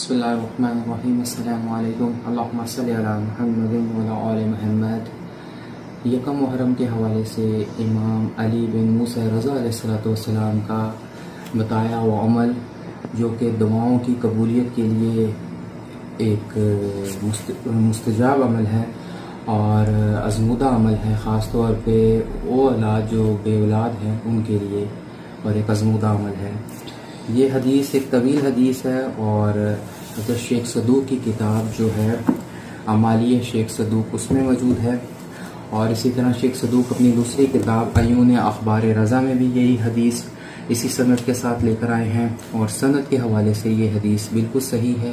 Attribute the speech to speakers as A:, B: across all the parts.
A: بسم اللہ الرحمن الرحیم السلام علیکم اللہم صلی علی محمد وعلی آل محمد۔ یکم محرم کے حوالے سے امام علی بن موسیٰ رضا علیہ السلام کا بتایا ہوا عمل، جو کہ دعاؤں کی قبولیت کے لیے ایک مستجاب عمل ہے اور ازمودہ عمل ہے، خاص طور پہ وہ اولاد جو بے اولاد ہیں ان کے لیے، اور ایک ازمودہ عمل ہے۔ یہ حدیث ایک طویل حدیث ہے، اور حضرت شیخ صدوق کی کتاب جو ہے عمالیہ شیخ صدوق اس میں موجود ہے، اور اسی طرح شیخ صدوق اپنی دوسری کتاب عیون اخبار رضا میں بھی یہی حدیث اسی سند کے ساتھ لے کر آئے ہیں، اور سند کے حوالے سے یہ حدیث بالکل صحیح ہے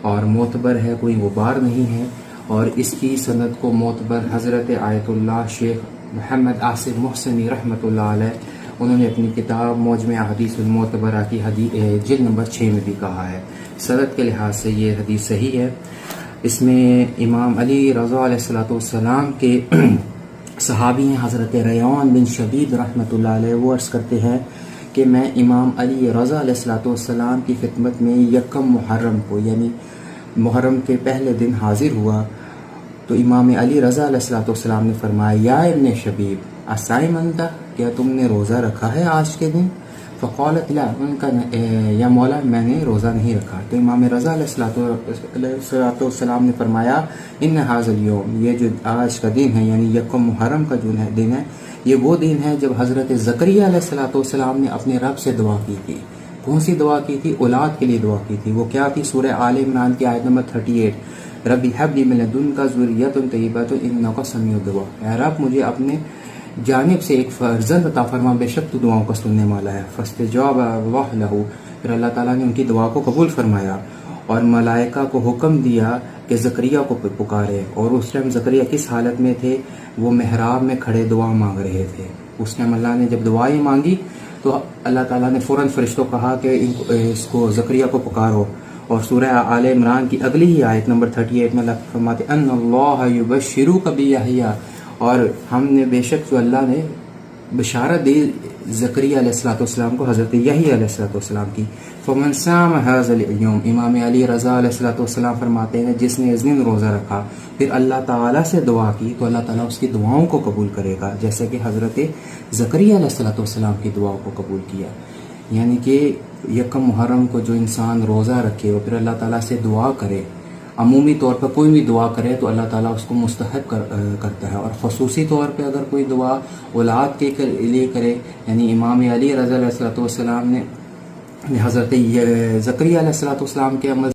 A: اور معتبر ہے، کوئی غبار نہیں ہے، اور اس کی سند کو معتبر حضرت آیت اللہ شیخ محمد آصف محسنی رحمۃ اللہ علیہ انہوں نے اپنی کتاب موجم احادیث المعتبرہ کی جلد نمبر 6 میں بھی کہا ہے۔ سند کے لحاظ سے یہ حدیث صحیح ہے۔ اس میں امام علی رضا علیہ السلام کے صحابی ہیں حضرت ریان بن شبیب رحمۃ اللہ علیہ، وہ عرض کرتے ہیں کہ میں امام علی رضا علیہ السلام کی خدمت میں یکم محرم کو، یعنی محرم کے پہلے دن حاضر ہوا، تو امام علی رضا علیہ السلام نے فرمایا یا ابن شبیب الصائم انت، کیا تم نے روزہ رکھا ہے آج کے دن؟ فقالت لا، ان کا یا مولا میں نے روزہ نہیں رکھا۔ تو امام رضا علیہ السلام نے فرمایا ان ھذا الیوم، یہ جو آج کا دن ہے یعنی یکم محرم کا جو دن ہے، یہ وہ دن ہے جب حضرت زکریا علیہ السلام نے اپنے رب سے دعا کی تھی۔ کون سی دعا کی تھی؟ اولاد کے لیے دعا کی تھی۔ وہ کیا تھی؟ سورہ آل عمران کی آیت نمبر 38، رب ھب لی من لدنک ذریۃ طیبۃ انک سمیع الدعاء، اے رب مجھے اپنے جانب سے ایک فرزند عطا فرما، بے شک تو دعاؤں کا سننے والا ہے۔ فاستجاب اللہ لہ، پھر اللہ تعالیٰ نے ان کی دعا کو قبول فرمایا، اور ملائکہ کو حکم دیا کہ زکریا کو پکارے، اور اس ٹائم زکریا کس حالت میں تھے؟ وہ محراب میں کھڑے دعا مانگ رہے تھے۔ اس ٹائم اللہ نے جب دعائیں مانگی تو اللہ تعالیٰ نے فوراً فرشتوں کو کہا کہ اس کو زکریا کو پکارو، اور سورہ آل عمران کی اگلی ہی آیت نمبر 38 میں اللہ فرماتے ان اللہ یبشرک بیحییٰ، اور ہم نے بے شک جو اللہ نے بشارت دی زکریا علیہ السلام کو حضرت یحییٰ علیہ السلام کی۔ فمن صام ھذا الیوم، امام علی رضا علیہ السلام فرماتے ہیں جس نے اس دن روزہ رکھا پھر اللہ تعالیٰ سے دعا کی تو اللہ تعالیٰ اس کی دعاؤں کو قبول کرے گا، جیسے کہ حضرت زکریا علیہ السلام کی دعاؤں کو قبول کیا۔ یعنی کہ یکم محرم کو جو انسان روزہ رکھے اور پھر اللہ تعالیٰ سے دعا کرے، عمومی طور پر کوئی بھی دعا کرے تو اللہ تعالیٰ اس کو مستحب کرتا ہے، اور خصوصی طور پہ اگر کوئی دعا اولاد کے لیے کرے، یعنی امام علی رضی اللہ علیہ السلام نے حضرت زکریا علیہ السلام کے عمل